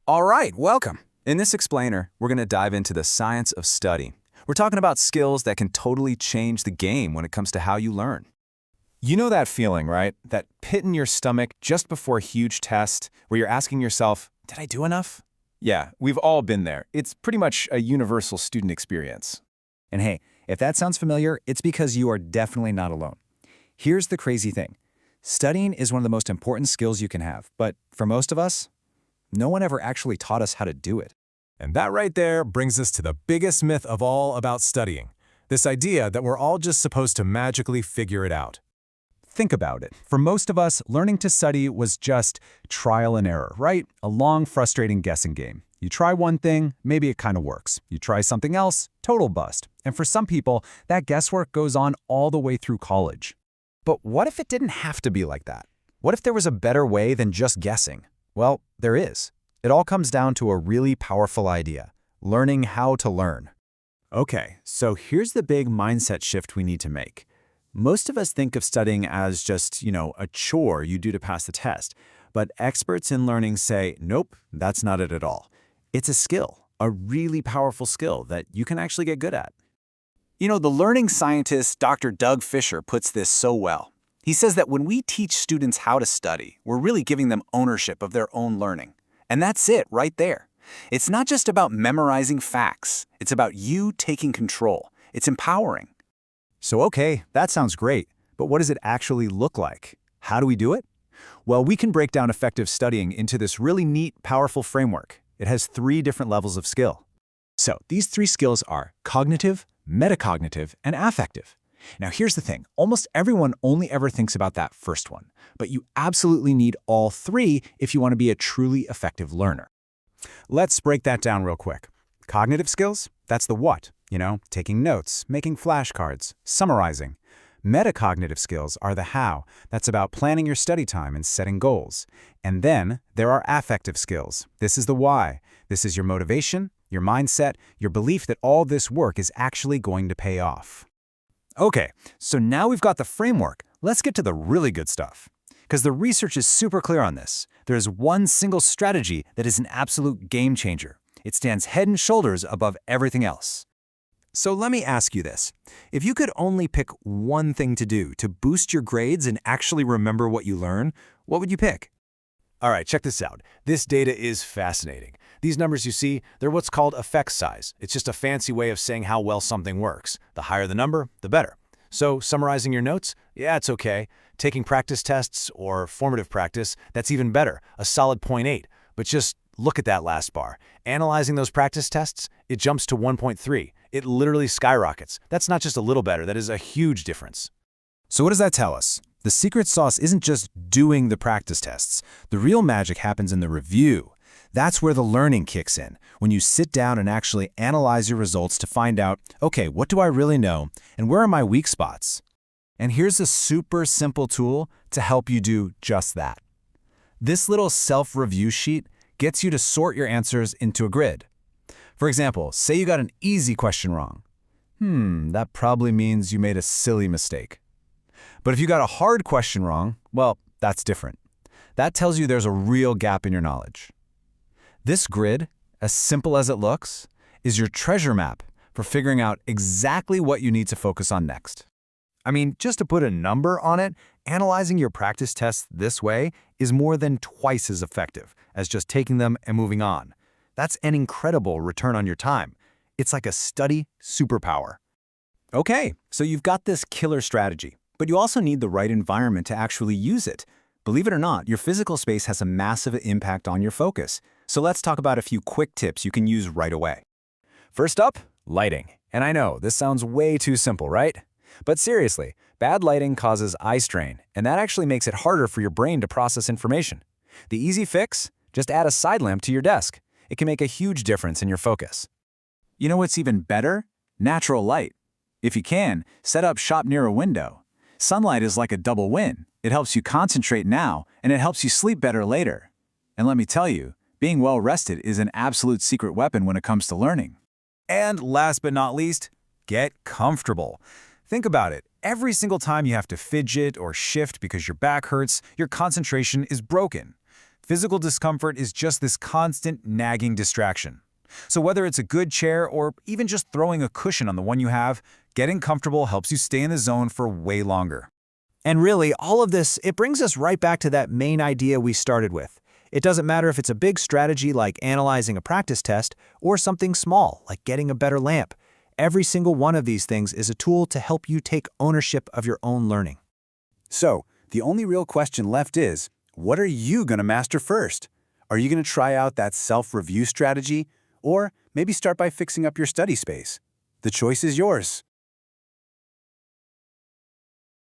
All right, welcome. In this explainer, we're going to dive into the science of study. We're talking about skills that can totally change the game when it comes to how you learn. You know that feeling, right? That pit in your stomach just before a huge test where you're asking yourself, did I do enough? Yeah, we've all been there. It's pretty much a universal student experience. And hey, if that sounds familiar, it's because you are definitely not alone. Here's the crazy thing. Studying is one of the most important skills you can have, but for most of us, no one ever actually taught us how to do it. And that right there brings us to the biggest myth of all about studying. This idea that we're all just supposed to magically figure it out. Think about it. For most of us, learning to study was just trial and error, right? A long, frustrating guessing game. You try one thing, maybe it kind of works. You try something else, total bust. And for some people, that guesswork goes on all the way through college. But what if it didn't have to be like that? What if there was a better way than just guessing? Well, there is. It all comes down to a really powerful idea: learning how to learn. Okay, so here's the big mindset shift we need to make. Most of us think of studying as just, a chore you do to pass the test. But experts in learning say, nope, that's not it at all. It's a skill, a really powerful skill that you can actually get good at. The learning scientist Dr. Doug Fisher puts this so well. He says that when we teach students how to study, we're really giving them ownership of their own learning. And that's it right there. It's not just about memorizing facts. It's about you taking control. It's empowering. So okay, that sounds great, but what does it actually look like? How do we do it? Well, we can break down effective studying into this really neat, powerful framework. It has 3 different levels of skill. So these 3 skills are cognitive, metacognitive, and affective. Now here's the thing, almost everyone only ever thinks about that first one, but you absolutely need all 3 if you want to be a truly effective learner. Let's break that down real quick. Cognitive skills, that's the what, taking notes, making flashcards, summarizing. Metacognitive skills are the how. That's about planning your study time and setting goals. And then there are affective skills. This is the why. This is your motivation, your mindset, your belief that all this work is actually going to pay off. Okay, so now we've got the framework. Let's get to the really good stuff. Because the research is super clear on this. There is one single strategy that is an absolute game changer. It stands head and shoulders above everything else. So let me ask you this. If you could only pick one thing to do to boost your grades and actually remember what you learn, what would you pick? All right, check this out. This data is fascinating. These numbers you see, they're what's called effect size. It's just a fancy way of saying how well something works. The higher the number, the better. So summarizing your notes, yeah, it's okay. Taking practice tests or formative practice, that's even better, a solid 0.8. But just look at that last bar. Analyzing those practice tests, it jumps to 1.3. It literally skyrockets. That's not just a little better, that is a huge difference. So what does that tell us? The secret sauce isn't just doing the practice tests. The real magic happens in the review. That's where the learning kicks in, when you sit down and actually analyze your results to find out, okay, what do I really know, and where are my weak spots? And here's a super simple tool to help you do just that. This little self-review sheet gets you to sort your answers into a grid. For example, say you got an easy question wrong. That probably means you made a silly mistake. But if you got a hard question wrong, well, that's different. That tells you there's a real gap in your knowledge. This grid, as simple as it looks, is your treasure map for figuring out exactly what you need to focus on next. I mean, just to put a number on it, analyzing your practice tests this way is more than twice as effective as just taking them and moving on. That's an incredible return on your time. It's like a study superpower. Okay, so you've got this killer strategy, but you also need the right environment to actually use it. Believe it or not, your physical space has a massive impact on your focus. So let's talk about a few quick tips you can use right away. First up, lighting. And I know, this sounds way too simple, right? But seriously, bad lighting causes eye strain, and that actually makes it harder for your brain to process information. The easy fix? Just add a side lamp to your desk. It can make a huge difference in your focus. You know what's even better? Natural light. If you can, set up shop near a window. Sunlight is like a double win. It helps you concentrate now, and it helps you sleep better later. And let me tell you, being well rested is an absolute secret weapon when it comes to learning. And last but not least, get comfortable. Think about it. Every single time you have to fidget or shift because your back hurts, your concentration is broken. Physical discomfort is just this constant, nagging distraction. So whether it's a good chair or even just throwing a cushion on the one you have, getting comfortable helps you stay in the zone for way longer. And really, all of this, it brings us right back to that main idea we started with. It doesn't matter if it's a big strategy like analyzing a practice test or something small like getting a better lamp. Every single one of these things is a tool to help you take ownership of your own learning. So, the only real question left is, what are you going to master first? Are you going to try out that self-review strategy? Or maybe start by fixing up your study space? The choice is yours.